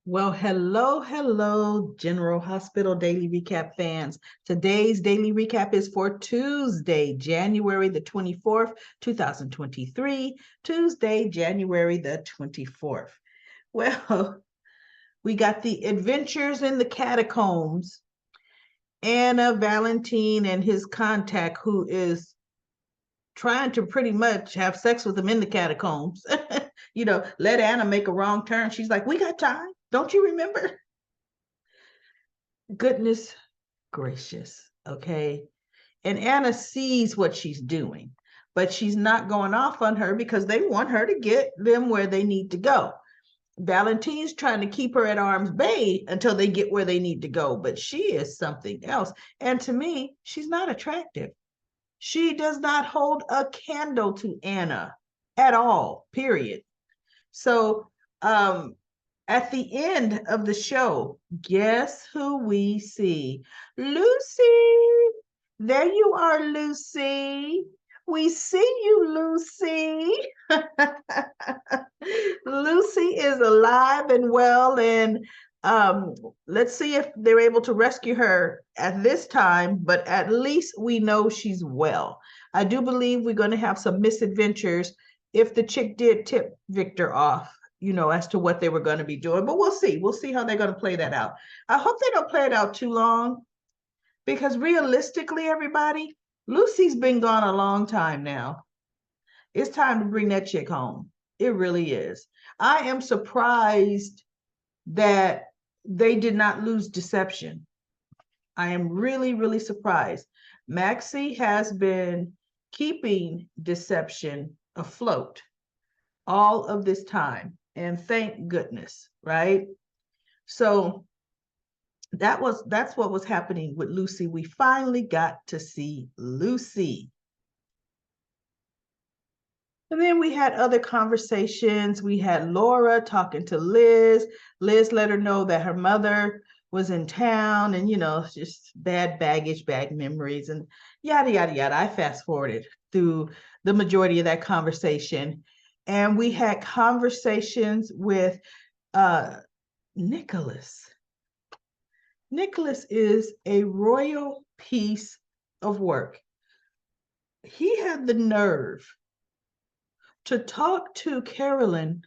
Well, hello, General Hospital Daily Recap fans. Today's daily recap is for Tuesday, January the 24th, 2023. Tuesday, January the 24th. Well, we got the adventures in the catacombs. Anna Valentine and his contact, who is trying to pretty much have sex with him in the catacombs. Let Anna make a wrong turn. She's like, we got time. Don't you remember? Goodness gracious. Okay. And Anna sees what she's doing, but she's not going off on her because they want her to get them where they need to go. Valentine's trying to keep her at arm's bay until they get where they need to go, but she is something else. And to me, she's not attractive. She does not hold a candle to Anna at all, period. So, at the end of the show, guess who we see? Lucy. There you are, Lucy. We see you, Lucy. Lucy is alive and well, and let's see if they're able to rescue her at this time, but at least we know she's well. I do believe we're going to have some misadventures if the chick did tip Victor off, as to what they were going to be doing. But we'll see. We'll see how they're going to play that out. I hope they don't play it out too long because realistically, everybody, Lucy's been gone a long time now. It's time to bring that chick home. It really is. I am surprised that they did not lose deception. I am really, really surprised. Maxie has been keeping deception afloat all of this time. And thank goodness, right? So that's what was happening with Lucy. We finally got to see Lucy. And then we had other conversations. We had Laura talking to Liz. Liz let her know that her mother was in town and, just bad baggage, bad memories, and yada, yada, yada. I fast forwarded through the majority of that conversation. And we had conversations with Nicholas. Nicholas is a royal piece of work. He had the nerve to talk to Carolyn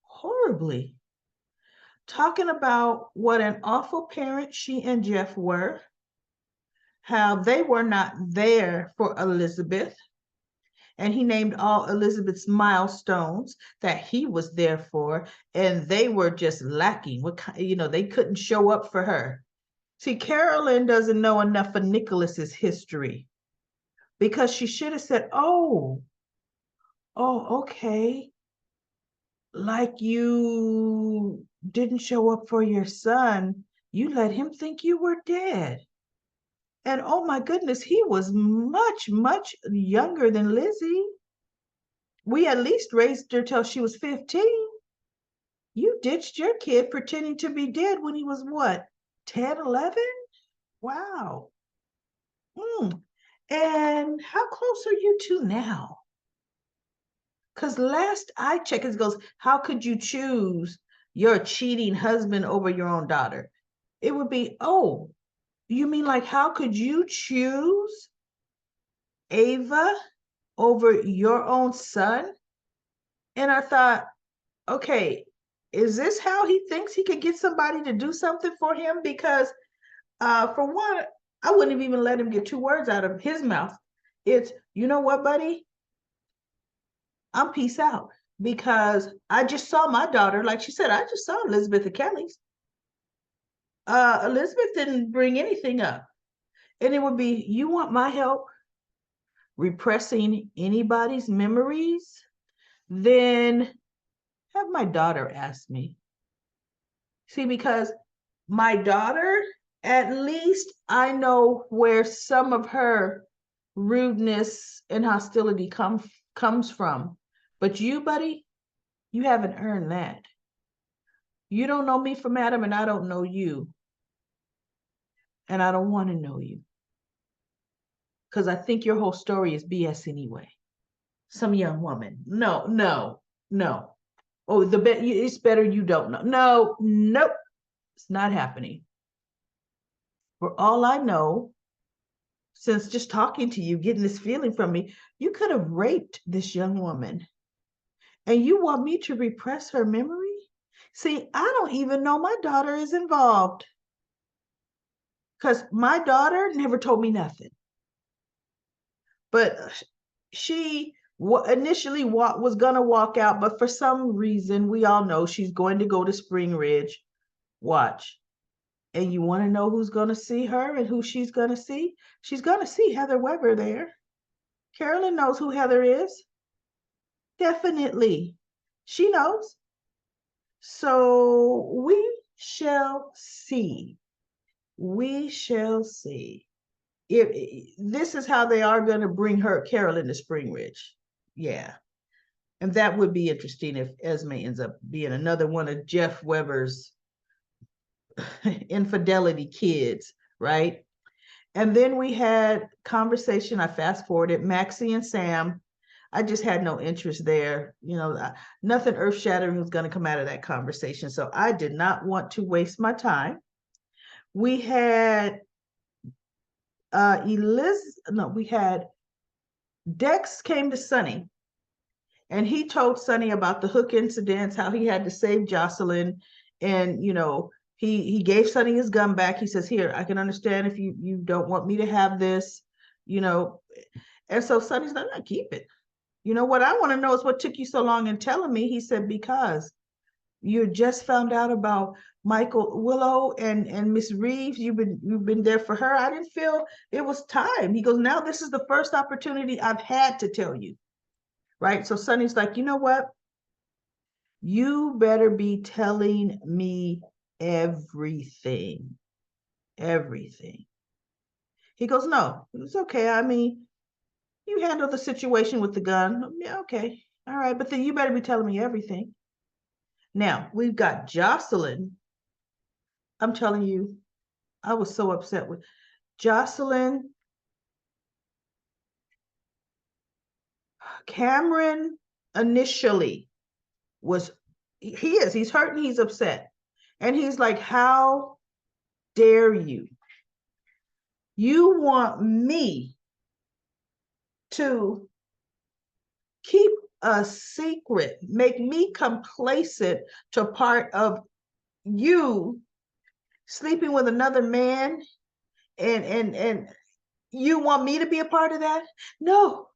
horribly, talking about what an awful parent she and Jeff were, how they were not there for Elizabeth. And he named all Elizabeth's milestones that he was there for, and they were just lacking. They couldn't show up for her. See, Carolyn doesn't know enough of Nicholas's history because she should have said, oh, okay. Like you didn't show up for your son, you let him think you were dead. And oh my goodness, he was much, much younger than Lizzie. We at least raised her till she was 15. You ditched your kid pretending to be dead when he was what, 10, 11? Wow. And how close are you two now? Because last I checked, it goes, how could you choose your cheating husband over your own daughter? It would be, oh, you mean like how could you choose Ava over your own son? And I thought, okay, is this how he thinks he could get somebody to do something for him? Because for one, I wouldn't have even let him get two words out of his mouth. It's, you know what, buddy? I'm peace out because I just saw my daughter, like she said, I just saw Elizabeth at Kelly's. Elizabeth didn't bring anything up. And it would be, you want my help repressing anybody's memories? Then have my daughter ask me. See, because my daughter, at least I know where some of her rudeness and hostility comes from. But you, buddy, you haven't earned that. You don't know me from Adam, and I don't know you. And I don't want to know you. Because I think your whole story is BS anyway. Some young woman. No. Oh, it's better you don't know. No, nope, it's not happening. For all I know, since just talking to you, getting this feeling from me, you could have raped this young woman. And you want me to repress her memory? See, I don't even know my daughter is involved because my daughter never told me nothing. But she initially was going to walk out, but for some reason, we all know she's going to go to Spring Ridge. Watch. And you want to know who's going to see her and who she's going to see? She's going to see Heather Weber there. Carolyn knows who Heather is. Definitely. She knows. So we shall see. We shall see. If this is how they are going to bring her, Carolyn, to Spring Ridge. Yeah. And that would be interesting if Esme ends up being another one of Jeff Weber's infidelity kids, right? And then we had conversation. I fast forwarded Maxie and Sam. I just had no interest there. You know, nothing earth shattering was going to come out of that conversation. So I did not want to waste my time. We had we had Dex came to Sonny and he told Sonny about the hook incidents, how he had to save Josslyn. And, you know, he gave Sonny his gun back. He says, here, I can understand if you don't want me to have this, you know. And so Sonny's like, no, keep it. You know, what I want to know is what took you so long in telling me. He said, because you just found out about Michael Willow and Miss Reeves. You've been there for her. I didn't feel it was time. He goes, now this is the first opportunity I've had to tell you. Right. So Sonny's like, you know what? You better be telling me everything. Everything. He goes, no, it's okay. I mean, you handle the situation with the gun. Yeah, okay. All right. But then you better be telling me everything. Now, we've got Josslyn. I'm telling you, I was so upset with Josslyn. Cameron initially he's hurt and he's upset. And he's like, how dare you? You want me to keep a secret, make me complacent to part of you sleeping with another man, and you want me to be a part of that? No.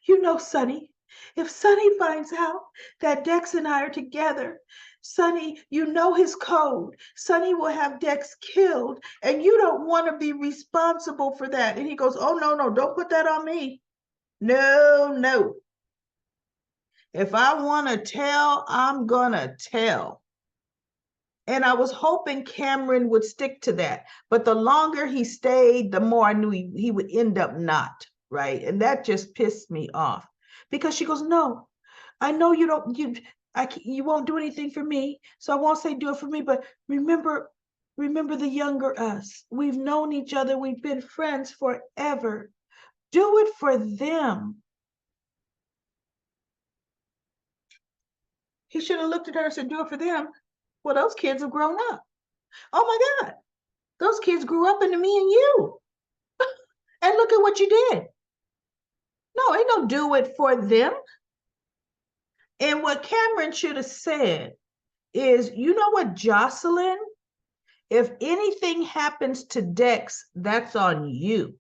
You know, Sonny, if Sonny finds out that Dex and I are together, Sonny, you know his code. Sonny will have Dex killed, and you don't want to be responsible for that. And he goes, oh, no, no, don't put that on me. No, no. If I want to tell, I'm going to tell. And I was hoping Cameron would stick to that. But the longer he stayed, the more I knew he would end up not, right? And that just pissed me off. Because she goes, no, I know you won't do anything for me. So I won't say do it for me. But remember the younger us. We've known each other. We've been friends forever. Do it for them. He should have looked at her and said, do it for them. Well, those kids have grown up. Oh my God. Those kids grew up into me and you. And look at what you did. No, ain't no do it for them. And what Cameron should have said is, you know what, Josslyn, if anything happens to Dex, that's on you.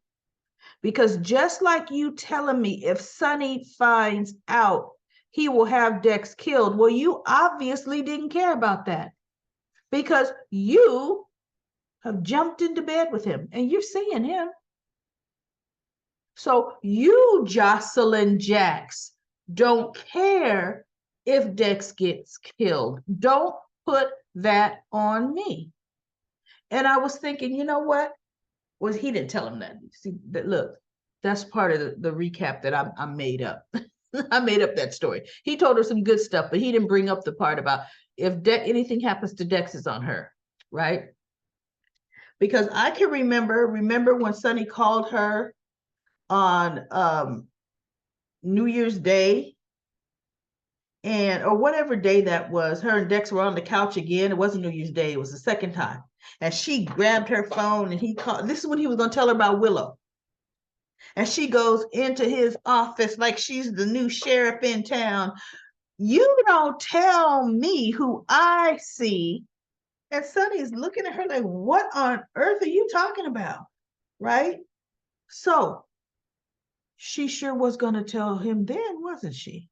Because just like you telling me, if Sonny finds out, he will have Dex killed. Well, you obviously didn't care about that because you have jumped into bed with him and you're seeing him. So you, Josslyn Jax, don't care if Dex gets killed. Don't put that on me. And I was thinking, you know what? Well, he didn't tell him that. See, that look, that's part of the recap that I made up. I made up that story. He told her some good stuff, but he didn't bring up the part about if anything happens to Dex, is on her, right? Because I can remember when Sonny called her on New Year's Day, and or whatever day that was, her and Dex were on the couch again. It wasn't New Year's Day, it was the second time. And she grabbed her phone and he called. This is when he was going to tell her about Willow. And she goes into his office like she's the new sheriff in town. You don't tell me who I see. And Sonny's looking at her like, what on earth are you talking about? Right? So she sure was going to tell him then, wasn't she?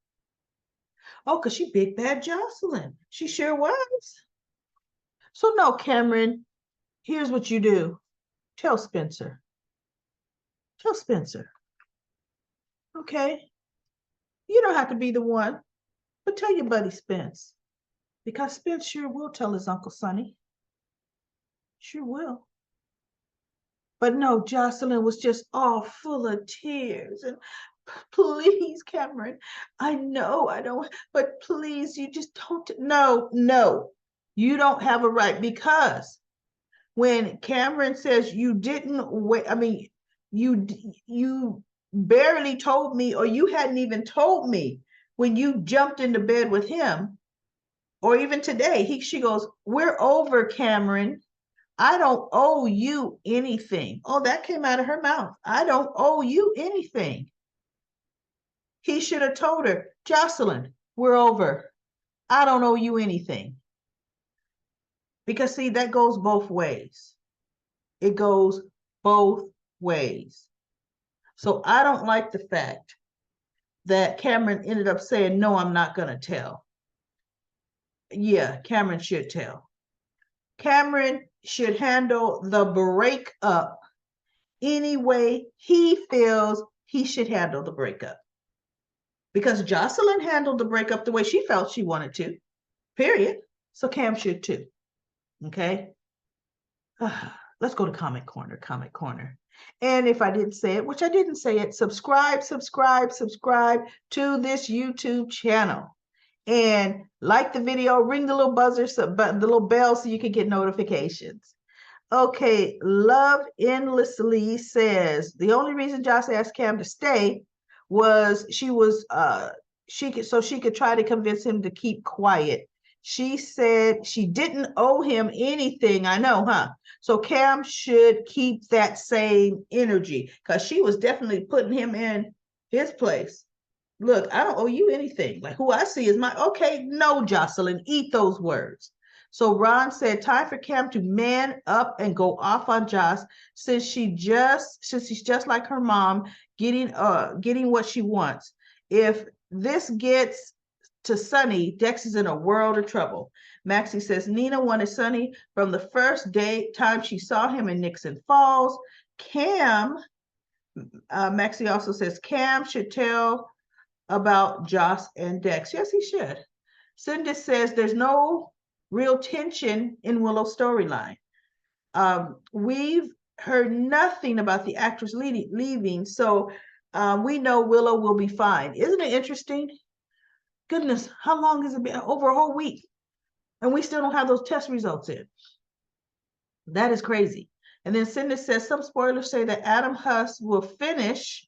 Oh, because she big bad Josslyn. She sure was. So no, Cameron, here's what you do. Tell Spencer. Tell Spencer. Okay? You don't have to be the one, but tell your buddy Spence. Because Spence sure will tell his Uncle Sonny. Sure will. But no, Josslyn was just all full of tears. And please, Cameron, I know I don't, but please, you just don't. No, you don't have a right. Because when Cameron says you didn't wait, I mean, you barely told me, or you hadn't even told me when you jumped into bed with him, or even today, she goes, we're over, Cameron. I don't owe you anything. Oh, that came out of her mouth. I don't owe you anything. He should have told her, Josslyn, we're over. I don't owe you anything. Because see, that goes both ways. It goes both ways. So I don't like the fact that Cameron ended up saying, no, I'm not going to tell. Yeah, Cameron should tell. Cameron should handle the breakup any way he feels he should handle the breakup. Because Josslyn handled the breakup the way she felt she wanted to, period. So Cam should too. Okay? Let's go to Comment Corner, Comment Corner. And if I didn't say it, which I didn't say it, subscribe to this YouTube channel. And like the video, ring the little buzzer, the little bell so you can get notifications. Okay, Love Endlessly says the only reason Joss asked Cam to stay was she could try to convince him to keep quiet. She said she didn't owe him anything. I know, huh? So Cam should keep that same energy because she was definitely putting him in his place. Look, I don't owe you anything. Like, who I see is my, okay, no, Josslyn, eat those words. So Ron said, time for Cam to man up and go off on Joss since she's just like her mom, getting what she wants. If this gets to Sonny, Dex is in a world of trouble. Maxie says Nina wanted Sonny from the first time she saw him in Nixon Falls. Maxie also says Cam should tell about Joss and Dex. Yes, he should. Cindy says there's no real tension in Willow's storyline. We've heard nothing about the actress leaving, so we know Willow will be fine. Isn't it interesting? Goodness, how long has it been? Over a whole week. And we still don't have those test results in. That is crazy. And then Cindy says some spoilers say that Adam Huss will finish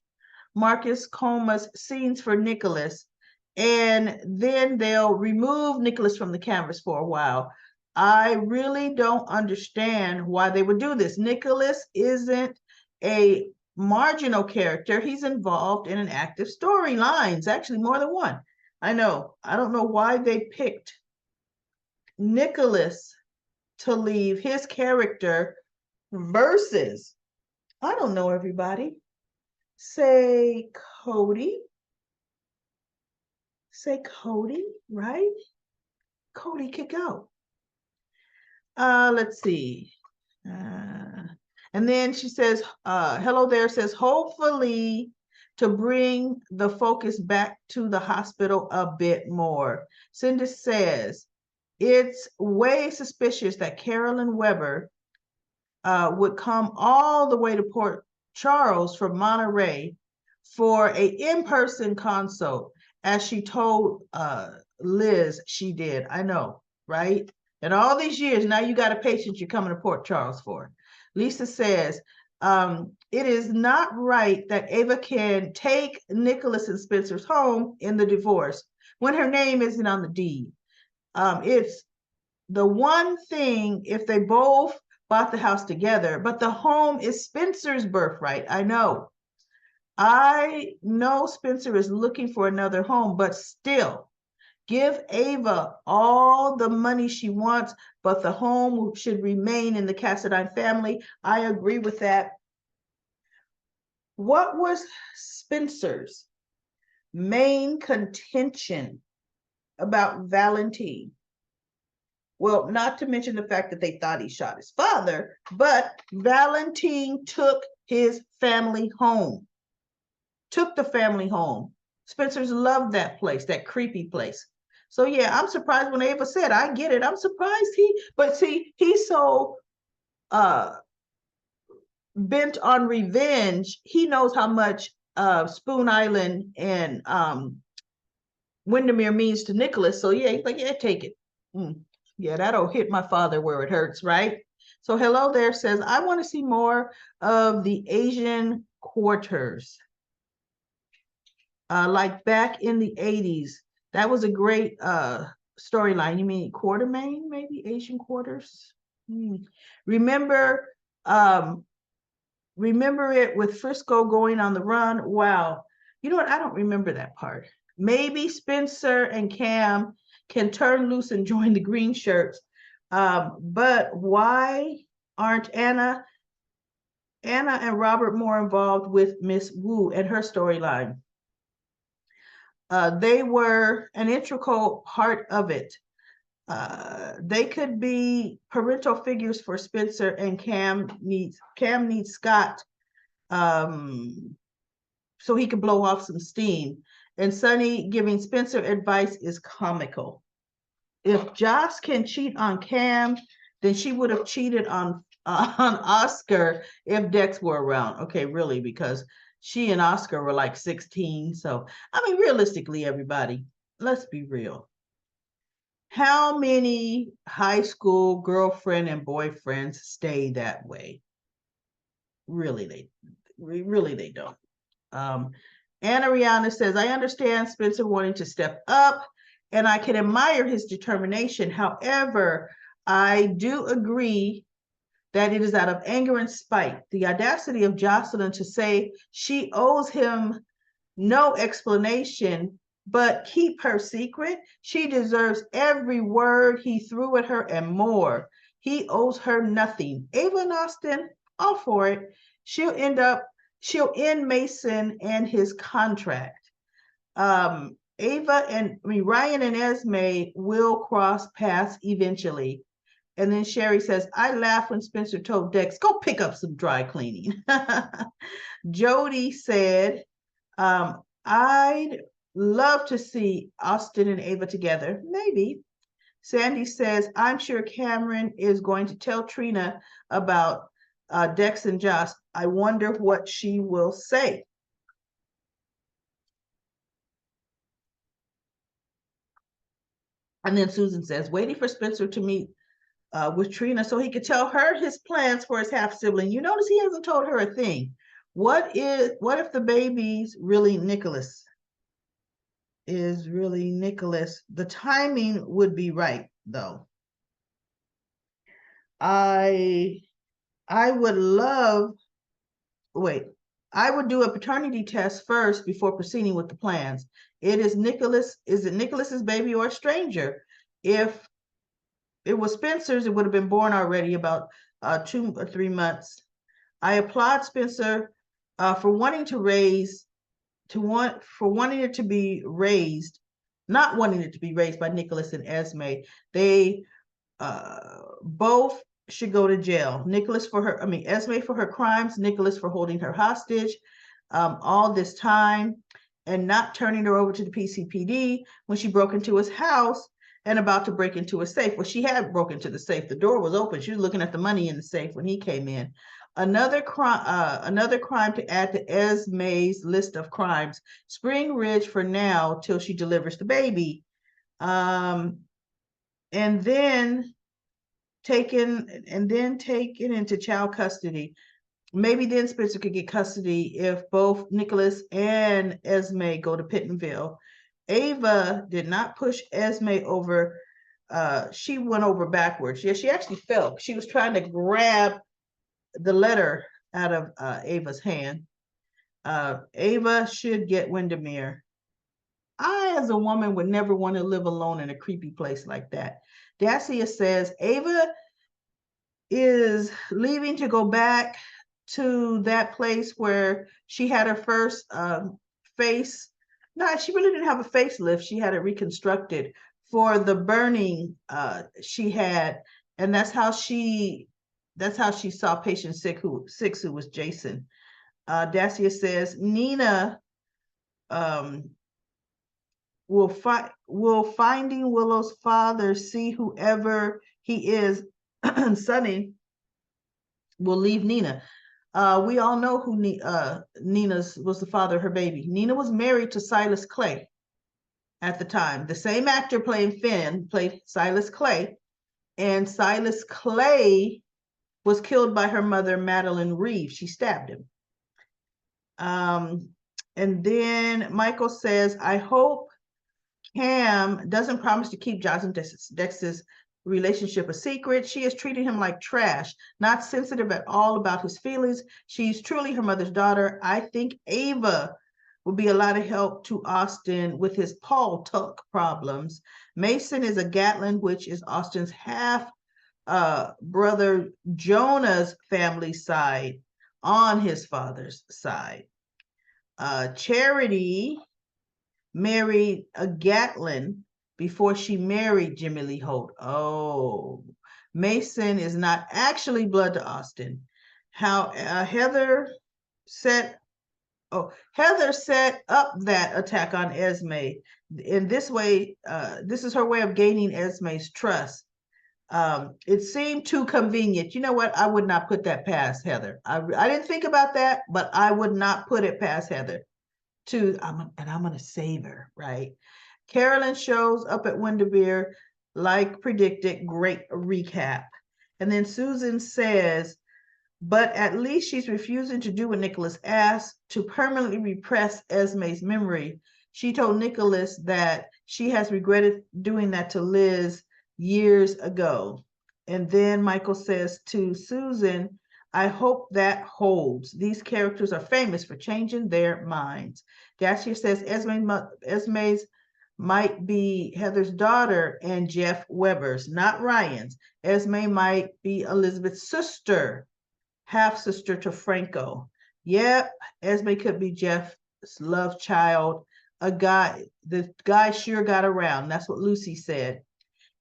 Marcus Coma's scenes for Nicholas, and then they'll remove Nicholas from the canvas for a while. I really don't understand why they would do this. Nicholas isn't a marginal character. He's involved in an active storylines, actually more than one. I know. I don't know why they picked Nicholas to leave his character versus, I don't know, everybody. Say Cody, right? Cody could go. Let's see. And then she says, hello there, says, hopefully to bring the focus back to the hospital a bit more. Cindy says, it's way suspicious that Carolyn Weber would come all the way to Port Charles from Monterey for a in-person consult, as she told Liz she did. I know, right? And all these years, now you got a patient you're coming to Port Charles for. Lisa says, it is not right that Ava can take Nicholas and Spencer's home in the divorce, when her name isn't on the deed. It's the one thing if they both bought the house together, but the home is Spencer's birthright. I know Spencer is looking for another home, but still, give Ava all the money she wants, but the home should remain in the Cassadine family. I agree with that. What was Spencer's main contention about Valentine? Well, not to mention the fact that they thought he shot his father, but Valentine took his family home. Took the family home. Spencer's loved that place, that creepy place. So yeah, I'm surprised when Ava said, I get it. I'm surprised but see, he's so bent on revenge. He knows how much Spoon Island and Windermere means to Nicholas. So yeah, he's like, yeah, take it. Yeah, that'll hit my father where it hurts, right? So hello there says, I want to see more of the Asian quarters. Like back in the 80s. That was a great storyline. You mean Quartermain, maybe Asian quarters? Remember it with Frisco going on the run? Wow. You know what? I don't remember that part. Maybe Spencer and Cam can turn loose and join the green shirts. But why aren't Anna and Robert more involved with Miss Wu and her storyline? They were an integral part of it. They could be parental figures for Spencer, and Cam needs Scott so he could blow off some steam. And Sonny giving Spencer advice is comical. If Joss can cheat on Cam, then she would have cheated on Oscar if Dex were around. Okay, really, because she and Oscar were like 16. So, I mean, realistically, everybody, let's be real. How many high school girlfriend and boyfriends stay that way? Really, they don't. Anna Rihanna says, I understand Spencer wanting to step up, and I can admire his determination. However, I do agree that it is out of anger and spite. The audacity of Josslyn to say she owes him no explanation, but keep her secret. She deserves every word he threw at her and more. He owes her nothing. Ava and Austin, all for it. She'll end Mason and his contract. Ryan and Esme will cross paths eventually. And then Sherry says, I laughed when Spencer told Dex, go pick up some dry cleaning. Jody said, I'd love to see Austin and Ava together. Maybe. Sandy says, I'm sure Cameron is going to tell Trina about Dex and Joss. I wonder what she will say. And then Susan says, waiting for Spencer to meet with Trina so he could tell her his plans for his half sibling. You notice he hasn't told her a thing. What if the baby's really Nicholas? Is really Nicholas? The timing would be right, though. I would do a paternity test first before proceeding with the plans. Is it Nicholas's baby or a stranger? If it was Spencer's, it would have been born already about 2 or 3 months. I applaud Spencer for wanting it to be raised, not wanting it to be raised by Nicholas and Esme. They both should go to jail. Esme for her crimes, Nicholas for holding her hostage all this time and not turning her over to the PCPD when she broke into his house and about to break into a safe. Well, she had broken into the safe. The door was open. She was looking at the money in the safe when he came in. Another crime to add to Esme's list of crimes. Spring Ridge for now till she delivers the baby. And then taken into child custody. Maybe then Spencer could get custody if both Nicholas and Esme go to Pittenville. Ava did not push Esme over. She went over backwards. Yeah, she actually fell. She was trying to grab the letter out of Ava's hand. Ava should get Windermere. I, as a woman, would never want to live alone in a creepy place like that. Dacia says Ava is leaving to go back to that place where she had her first face. No, she really didn't have a facelift. She had it reconstructed for the burning she had, and that's how she saw patient six who was Jason. Dacia says Nina um, will finding Willow's father see whoever he is. Sonny will leave Nina. We all know who Nina's was the father of her baby. Nina was married to Silas Clay at the time. The same actor playing Finn played Silas Clay, and Silas Clay was killed by her mother, Madeline Reeve. She stabbed him. And then Michael says, I hope Cam doesn't promise to keep Josslyn Dex's relationship a secret. She has treated him like trash, not sensitive at all about his feelings. She's truly her mother's daughter. I think Ava will be a lot of help to Austin with his Paul Tuck problems. Mason is a Gatlin, which is Austin's half brother Jonah's family side on his father's side. Charity married a Gatlin before she married Jimmy Lee Holt. Oh, Mason is not actually blood to Austin. How Heather set up that attack on Esme. In this way, this is her way of gaining Esme's trust. It seemed too convenient. You know what? I would not put that past Heather. I didn't think about that, but I would not put it past Heather. I'm gonna save her, right? Carolyn shows up at Windermere like predicted. Great recap. And then Susan says, but at least she's refusing to do what Nicholas asked, to permanently repress Esme's memory. She told Nicholas that she has regretted doing that to Liz years ago. And then Michael says to Susan, I hope that holds. These characters are famous for changing their minds. Dacia says Esme's might be Heather's daughter and Jeff Weber's, not Ryan's. Esme might be Elizabeth's sister, half sister to Franco. Yep, Esme could be Jeff's love child. The guy sure got around. That's what Lucy said.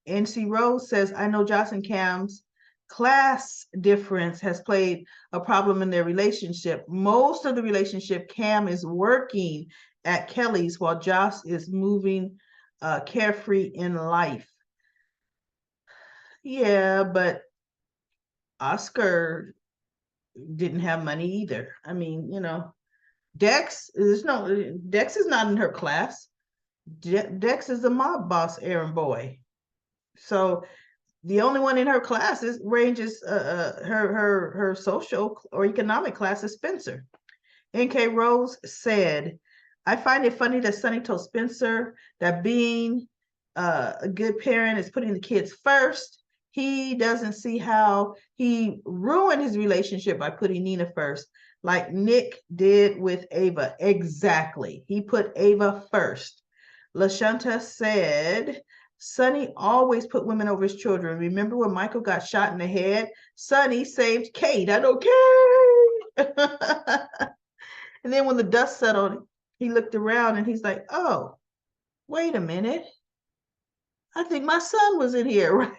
NC Rose says, I know Joss and Cam's class difference has played a problem in their relationship. Most of the relationship, Cam is working at Kelly's while Joss is moving carefree in life. Yeah, but Oscar didn't have money either. I mean, Dex is not in her class. Dex is a mob boss errand boy. So the only one in her class ranges her social or economic class is Spencer. NK Rose said, I find it funny that Sonny told Spencer that being a good parent is putting the kids first. He doesn't see how he ruined his relationship by putting Nina first, like Nick did with Ava. Exactly. He put Ava first. LaShanta said, Sonny always put women over his children. Remember when Michael got shot in the head? Sonny saved Kate. I know Kate. And then when the dust settled, he looked around and he's like, oh, wait a minute. I think my son was in here, right?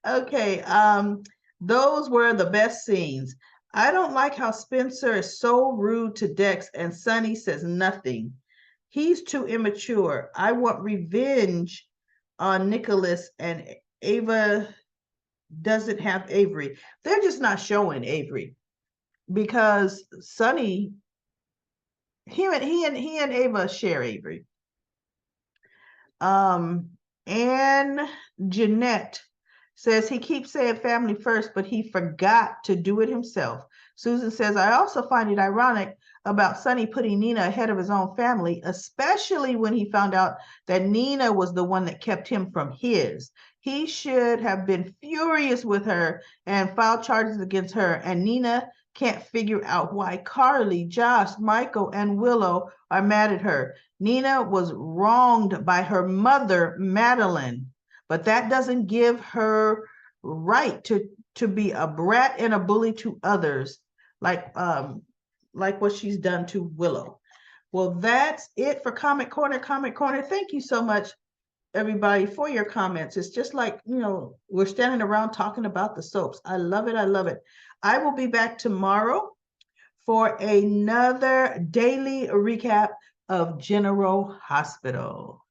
Okay, those were the best scenes. I don't like how Spencer is so rude to Dex and Sonny says nothing. He's too immature. I want revenge on Nicholas, and Ava doesn't have Avery. They're just not showing Avery because Sonny, he and Ava share Avery. And Jeanette says he keeps saying family first, but he forgot to do it himself. Susan says, I also find it ironic about Sonny putting Nina ahead of his own family, especially when he found out that Nina was the one that kept him from his. He should have been furious with her and filed charges against her. And Nina can't figure out why Carly, Josh, Michael, and Willow are mad at her. Nina was wronged by her mother, Madeline, but that doesn't give her right to be a brat and a bully to others, like what she's done to Willow. Well, that's it for Comment Corner. Comment Corner. Thank you so much, everybody, for your comments. It's just like, we're standing around talking about the soaps. I love it. I love it. I will be back tomorrow for another daily recap of General Hospital.